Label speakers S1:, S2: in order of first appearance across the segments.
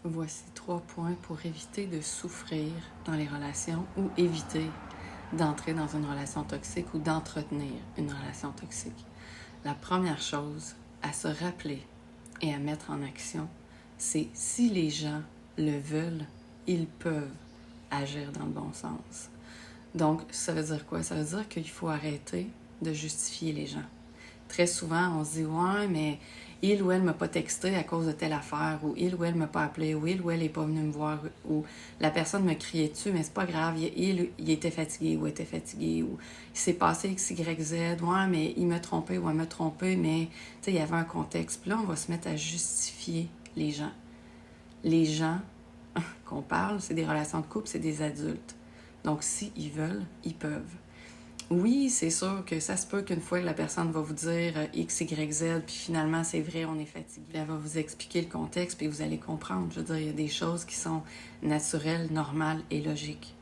S1: Voici 3 points pour éviter de souffrir dans les relations ou éviter d'entrer dans une relation toxique ou d'entretenir une relation toxique. La première chose à se rappeler et à mettre en action, c'est si les gens le veulent, ils peuvent agir dans le bon sens. Donc, ça veut dire quoi? Ça veut dire qu'il faut arrêter de justifier les gens. Très souvent, on se dit « Ouais, mais il ou elle ne m'a pas texté à cause de telle affaire » ou « Il ou elle ne m'a pas appelé » ou « Il ou elle n'est pas venu me voir » ou « La personne me criait dessus, mais c'est pas grave, il était fatigué ou était fatigué » ou « Il s'est passé X, Y, Z, ouais, mais il m'a trompé ou elle m'a trompé, mais tu sais, il y avait un contexte. » Puis là, on va se mettre à justifier les gens. Les gens qu'on parle, c'est des relations de couple, c'est des adultes. Donc, s'ils veulent, ils peuvent. Oui, c'est sûr que ça se peut qu'une fois que la personne va vous dire X, Y, Z, puis finalement, c'est vrai, on est fatigué. Puis elle va vous expliquer le contexte, puis vous allez comprendre. Je veux dire, il y a des choses qui sont naturelles, normales et logiques.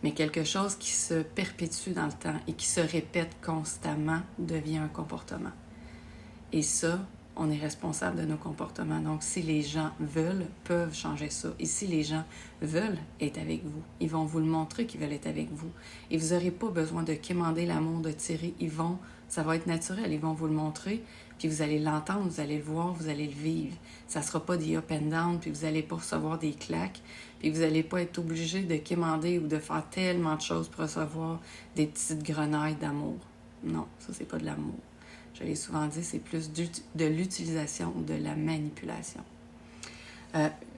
S1: Mais quelque chose qui se perpétue dans le temps et qui se répète constamment devient un comportement. Et ça, on est responsable de nos comportements. Donc, si les gens veulent, peuvent changer ça. Et si les gens veulent être avec vous, ils vont vous le montrer qu'ils veulent être avec vous. Et vous n'aurez pas besoin de quémander l'amour, de tirer. Ça va être naturel. Ils vont vous le montrer, puis vous allez l'entendre, vous allez le voir, vous allez le vivre. Ça ne sera pas des up and down, puis vous n'allez pas recevoir des claques, puis vous n'allez pas être obligé de quémander ou de faire tellement de choses pour recevoir des petites grenailles d'amour. Non, ça, c'est pas de l'amour. Je l'ai souvent dit, c'est plus de l'utilisation ou de la manipulation.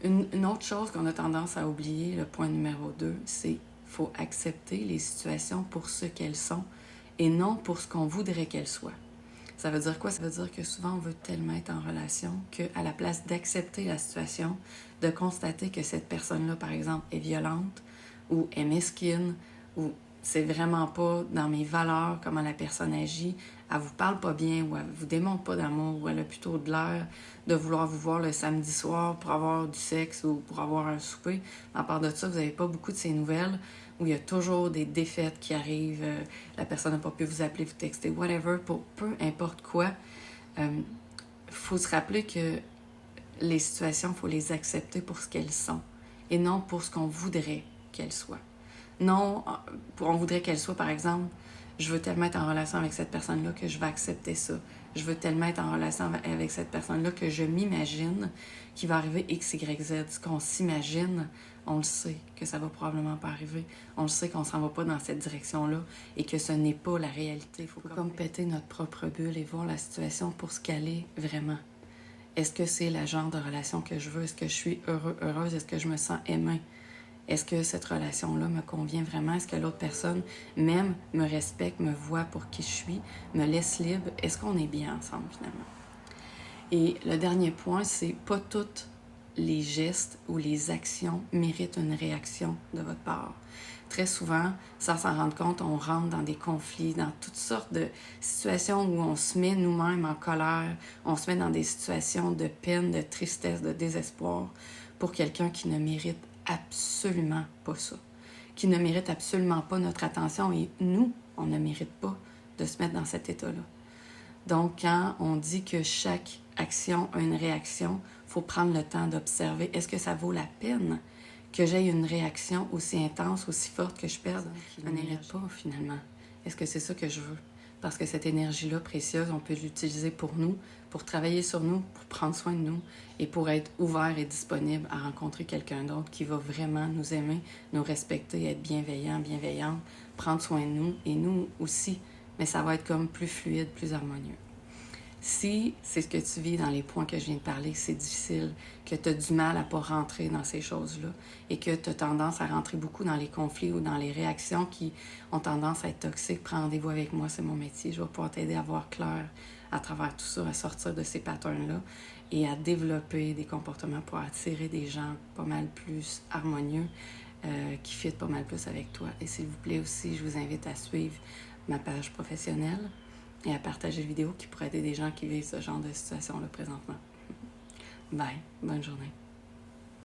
S1: Une autre chose qu'on a tendance à oublier, le point numéro 2, c'est qu'il faut accepter les situations pour ce qu'elles sont et non pour ce qu'on voudrait qu'elles soient. Ça veut dire quoi? Ça veut dire que souvent, on veut tellement être en relation qu'à la place d'accepter la situation, de constater que cette personne-là, par exemple, est violente ou est mesquine ou c'est vraiment pas dans mes valeurs comment la personne agit, elle vous parle pas bien ou elle vous démontre pas d'amour ou elle a plutôt de l'air de vouloir vous voir le samedi soir pour avoir du sexe ou pour avoir un souper. À part de ça, vous n'avez pas beaucoup de ces nouvelles où il y a toujours des défaites qui arrivent, la personne n'a pas pu vous appeler, vous texter, whatever, pour peu importe quoi. Faut se rappeler que les situations, il faut les accepter pour ce qu'elles sont et non pour ce qu'on voudrait qu'elles soient. Non, on voudrait qu'elle soit, par exemple, je veux tellement être en relation avec cette personne-là que je vais accepter ça. Je veux tellement être en relation avec cette personne-là que je m'imagine qu'il va arriver X, Y, Z. Ce qu'on s'imagine, on le sait que ça va probablement pas arriver. On le sait qu'on s'en va pas dans cette direction-là et que ce n'est pas la réalité. Il faut comme péter notre propre bulle et voir la situation pour ce qu'elle est vraiment. Est-ce que c'est le genre de relation que je veux? Est-ce que je suis heureuse? Est-ce que je me sens aimée? Est-ce que cette relation-là me convient vraiment? Est-ce que l'autre personne m'aime, me respecte, me voit pour qui je suis, me laisse libre? Est-ce qu'on est bien ensemble, finalement? Et le dernier point, c'est pas tous les gestes ou les actions méritent une réaction de votre part. Très souvent, sans s'en rendre compte, on rentre dans des conflits, dans toutes sortes de situations où on se met nous-mêmes en colère, on se met dans des situations de peine, de tristesse, de désespoir pour quelqu'un qui ne mérite absolument pas ça, qui ne mérite absolument pas notre attention et nous, on ne mérite pas de se mettre dans cet état-là. Donc, quand on dit que chaque action a une réaction, il faut prendre le temps d'observer. Est-ce que ça vaut la peine que j'aie une réaction aussi intense, aussi forte que je perde? Je ne mérite pas, finalement. Est-ce que c'est ça que je veux? Parce que cette énergie-là précieuse, on peut l'utiliser pour nous, pour travailler sur nous, pour prendre soin de nous et pour être ouvert et disponible à rencontrer quelqu'un d'autre qui va vraiment nous aimer, nous respecter, être bienveillant, bienveillante, prendre soin de nous et nous aussi. Mais ça va être comme plus fluide, plus harmonieux. Si c'est ce que tu vis dans les points que je viens de parler, c'est difficile, que tu as du mal à ne pas rentrer dans ces choses-là et que tu as tendance à rentrer beaucoup dans les conflits ou dans les réactions qui ont tendance à être toxiques, prends rendez-vous avec moi, c'est mon métier. Je vais pouvoir t'aider à voir clair à travers tout ça, à sortir de ces patterns-là et à développer des comportements pour attirer des gens pas mal plus harmonieux, qui fitent pas mal plus avec toi. Et s'il vous plaît aussi, je vous invite à suivre ma page professionnelle et à partager des vidéos qui pourraient aider des gens qui vivent ce genre de situation-là présentement. Bye. Bonne journée.